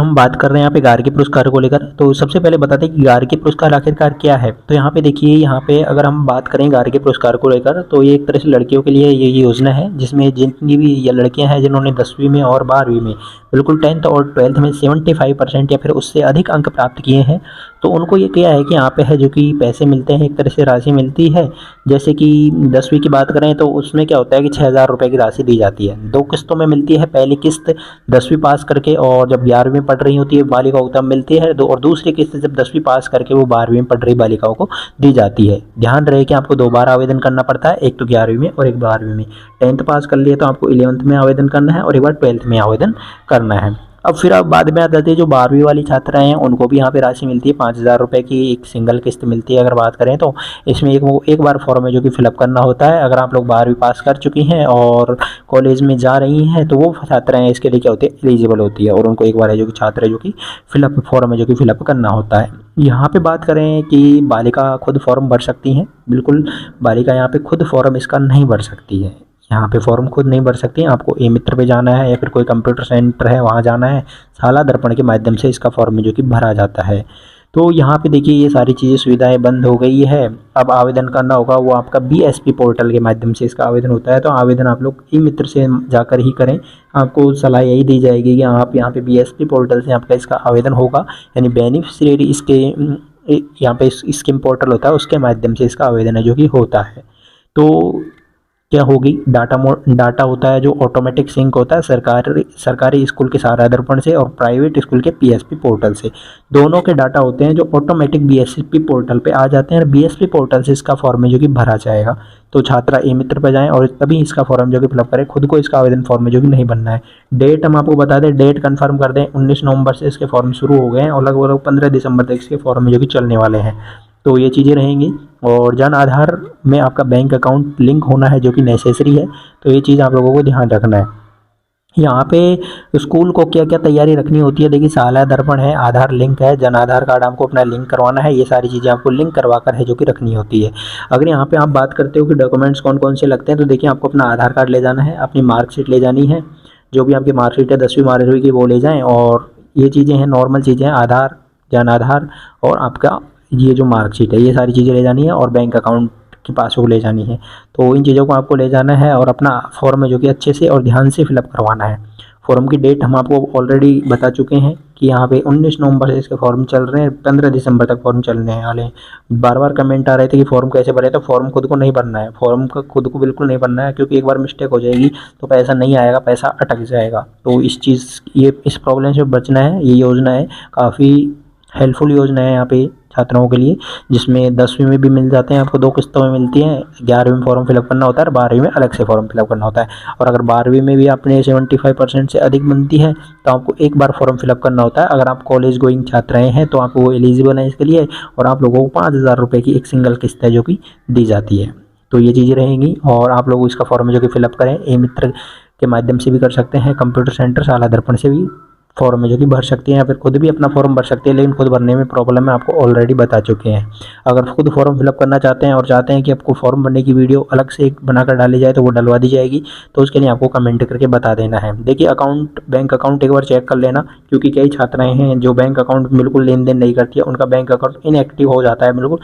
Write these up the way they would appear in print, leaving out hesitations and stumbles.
हम बात कर रहे हैं यहाँ पे गार्गी पुरस्कार को लेकर। तो सबसे पहले बताते हैं कि गार्गी पुरस्कार आखिरकार क्या है। तो यहाँ पे देखिए, यहाँ पे अगर हम बात करें गार्गी पुरस्कार को लेकर, तो ये एक तरह से लड़कियों के लिए ये योजना है, जिसमें जितनी भी ये लड़कियां हैं जिन्होंने 10वीं में और 12वीं में बिल्कुल 10th और 12th में 75% या फिर उससे अधिक अंक प्राप्त किए हैं, तो उनको ये क्या है कि यहाँ पे है जो कि पैसे मिलते हैं, एक तरह से राशि मिलती है। जैसे कि 10वीं की बात करें तो उसमें क्या होता है कि 6,000 रुपये की राशि दी जाती है। 2 किस्तों में मिलती है। पहली किस्त 10वीं पास करके और जब 11वीं में पढ़ रही होती है बालिकाओं को तब मिलती है, और दूसरी किस्त जब 10वीं पास करके वो 12वीं में पढ़ रही बालिकाओं को दी जाती है। ध्यान रहे कि आपको 2 बार आवेदन करना पड़ता है, एक तो 11वीं में और एक 12वीं में। 10th पास कर लिए तो आपको 11th में आवेदन करना है और एक बार 12th में आवेदन करना है। अब फिर अब बाद में आ जाती है जो 12वीं वाली छात्राएं हैं, उनको भी यहाँ पे राशि मिलती है 5,000 रुपये की एक सिंगल किस्त मिलती है। अगर बात करें तो इसमें एक बार फॉर्म है जो कि फिलअप करना होता है। अगर आप लोग 12वीं पास कर चुकी हैं और कॉलेज में जा रही हैं तो वो छात्राएँ इसके लिए क्या होती है, एलिजिबल होती है, और उनको एक बार है जो कि छात्र है जो कि फिलअप फॉर्म है जो कि फिलअप करना होता है। यहाँ पे बात करें कि बालिका खुद फॉर्म भर सकती हैं, बिल्कुल बालिका यहाँ पे खुद फॉर्म इसका नहीं भर सकती है। यहाँ पे फॉर्म खुद नहीं भर सकती हैं, आपको ई मित्र पे जाना है या फिर कोई कंप्यूटर सेंटर है वहाँ जाना है। शाला दर्पण के माध्यम से इसका फॉर्म जो कि भरा जाता है। तो यहाँ पे देखिए ये सारी चीज़ें सुविधाएं बंद हो गई है। अब आवेदन करना होगा वो आपका BSP पोर्टल के माध्यम से इसका आवेदन होता है। तो आवेदन आप लोग ई मित्र से जाकर ही करें। आपको सलाह यही दी जाएगी कि आप यहाँ पे BSP पोर्टल से आपका इसका आवेदन होगा, यानी बेनिफिशियरी इसके यहाँ पे स्कीम पोर्टल होता है उसके माध्यम से इसका आवेदन है जो कि होता है। तो क्या होगी, डाटा होता है जो ऑटोमेटिक सिंक होता है सरकारी स्कूल के शाला दर्पण से और प्राइवेट स्कूल के BSP पोर्टल से। दोनों के डाटा होते हैं जो ऑटोमेटिक BSP पोर्टल पे आ जाते हैं और BSP पोर्टल से इसका फॉर्म है जो कि भरा जाएगा। तो छात्रा ई मित्र पर जाएं और तभी इसका फॉर्म जो कि फिलअप करें। खुद को इसका आवेदन फॉर्म में जो कि नहीं बनना है। डेट हम आपको बता दें, डेट कंफर्म कर दें, 19 नवंबर से इसके फॉर्म शुरू हो गए हैं और लगभग 15 दिसंबर तक इसके फॉर्म में जो कि चलने वाले हैं। तो ये चीज़ें रहेंगी। और जन आधार में आपका बैंक अकाउंट लिंक होना है जो कि नेसेसरी है। तो ये चीज़ आप लोगों को ध्यान रखना है। यहाँ पे स्कूल को क्या क्या तैयारी रखनी होती है, देखिए शाला दर्पण है, आधार लिंक है, जन आधार कार्ड आपको अपना लिंक करवाना है। ये सारी चीज़ें आपको लिंक करवा कर है जो कि रखनी होती है। अगर यहाँ पे आप बात करते हो कि डॉक्यूमेंट्स कौन कौन से लगते हैं, तो देखिए आपको अपना आधार कार्ड ले जाना है, अपनी मार्कशीट ले जानी है, जो भी आपकी मार्कशीट है 10वीं 12वीं की वो ले जाएँ। और ये चीज़ें हैं, नॉर्मल चीज़ें हैं, आधार, जन आधार और आपका ये जो मार्कशीट है, ये सारी चीज़ें ले जानी है और बैंक अकाउंट की पासबुक ले जानी है। तो इन चीज़ों को आपको ले जाना है और अपना फॉर्म है जो कि अच्छे से और ध्यान से फिलअप करवाना है। फॉर्म की डेट हम आपको ऑलरेडी बता चुके हैं कि यहाँ पे 19 नवंबर से इसके फॉर्म चल रहे हैं, 15 दिसंबर तक फॉर्म चलने वाले हैं। बार बार कमेंट आ रहे थे कि फॉर्म कैसे भरे, तो फॉर्म खुद को नहीं भरना है, फॉर्म का खुद को बिल्कुल नहीं भरना है, क्योंकि एक बार मिस्टेक हो जाएगी तो पैसा नहीं आएगा, पैसा अटक जाएगा। तो इस प्रॉब्लम से बचना है। ये योजना है काफ़ी हेल्पफुल योजना है यहाँ पे छात्राओं के लिए, जिसमें 10वीं में भी मिल जाते हैं, आपको 2 किस्तों में मिलती हैं। 11वीं में फॉर्म फिलअप करना होता है और 12वीं में अलग से फॉर्म फिलअप करना होता है। और अगर 12वीं में भी आपने 75% से अधिक बनती है तो आपको एक बार फॉर्म फिलअप करना होता है। अगर आप कॉलेज गोइंग छात्राएँ हैं तो आपको वो एलिजिबल हैं इसके लिए, और आप लोगों को 5,000 रुपये की एक सिंगल किस्त है जो कि दी जाती है। तो ये चीज़ें रहेंगी और आप लोग इसका फॉर्म जो कि फिलअप करें। ई मित्र के माध्यम से भी कर सकते हैं, कंप्यूटर सेंटर शाला दर्पण से भी फॉर्म है जो कि भर सकती हैं, या फिर खुद भी अपना फॉर्म भर सकती है, लेकिन खुद भरने में प्रॉब्लम है, आपको ऑलरेडी बता चुके हैं। अगर खुद फॉर्म फिलअप करना चाहते हैं और चाहते हैं कि आपको फॉर्म भरने की वीडियो अलग से बनाकर डाली जाए तो वो डलवा दी जाएगी, तो उसके लिए आपको कमेंट करके बता देना है। देखिए बैंक अकाउंट एक बार चेक कर लेना, क्योंकि कई छात्राएँ हैं जो बैंक अकाउंट बिल्कुल लेन देन नहीं करती है, उनका बैंक अकाउंट इनएक्टिव हो जाता है, बिल्कुल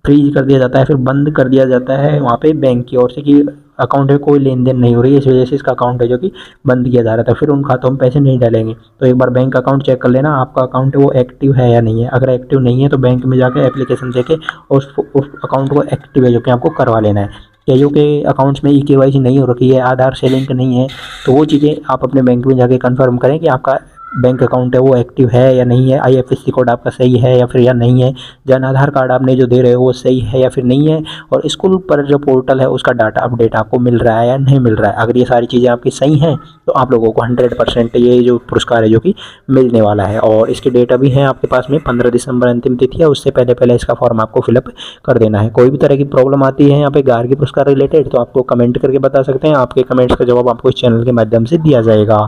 फ्रीज कर दिया जाता है, फिर बंद कर दिया जाता है वहाँ पे बैंक की ओर से कि अकाउंट में कोई लेन देन नहीं हो रही है, इस वजह से इसका अकाउंट है जो कि बंद किया जा रहा था, फिर उन खातों में पैसे नहीं डालेंगे। तो एक बार बैंक अकाउंट चेक कर लेना आपका अकाउंट है वो एक्टिव है या नहीं है। अगर एक्टिव नहीं है तो बैंक में जाकर एप्लीकेशन देके उस अकाउंट को एक्टिव है जो कि आपको करवा लेना है। कईयों के अकाउंट्स में KYC नहीं हो रखी है, आधार से लिंक नहीं है, तो वो चीज़ें आप अपने बैंक में जाके कंफर्म करें कि आपका बैंक अकाउंट है वो एक्टिव है या नहीं है, IFSC कोड आपका सही है या फिर या नहीं है, जन आधार कार्ड आपने जो दे रहे हो वो सही है या फिर नहीं है, और स्कूल पर जो पोर्टल है उसका डाटा अपडेट आपको मिल रहा है या नहीं मिल रहा है। अगर ये सारी चीज़ें आपकी सही हैं तो आप लोगों को 100% ये जो पुरस्कार है जो कि मिलने वाला है। और इसकी डेट अभी है आपके पास में, 15 दिसंबर अंतिम तिथि है, उससे पहले इसका फॉर्म आपको फिलअप कर देना है। कोई भी तरह की प्रॉब्लम आती है यहाँ पे गार्गी पुरस्कार रिलेटेड तो आपको कमेंट करके बता सकते हैं, आपके कमेंट्स का जवाब आपको इस चैनल के माध्यम से दिया जाएगा।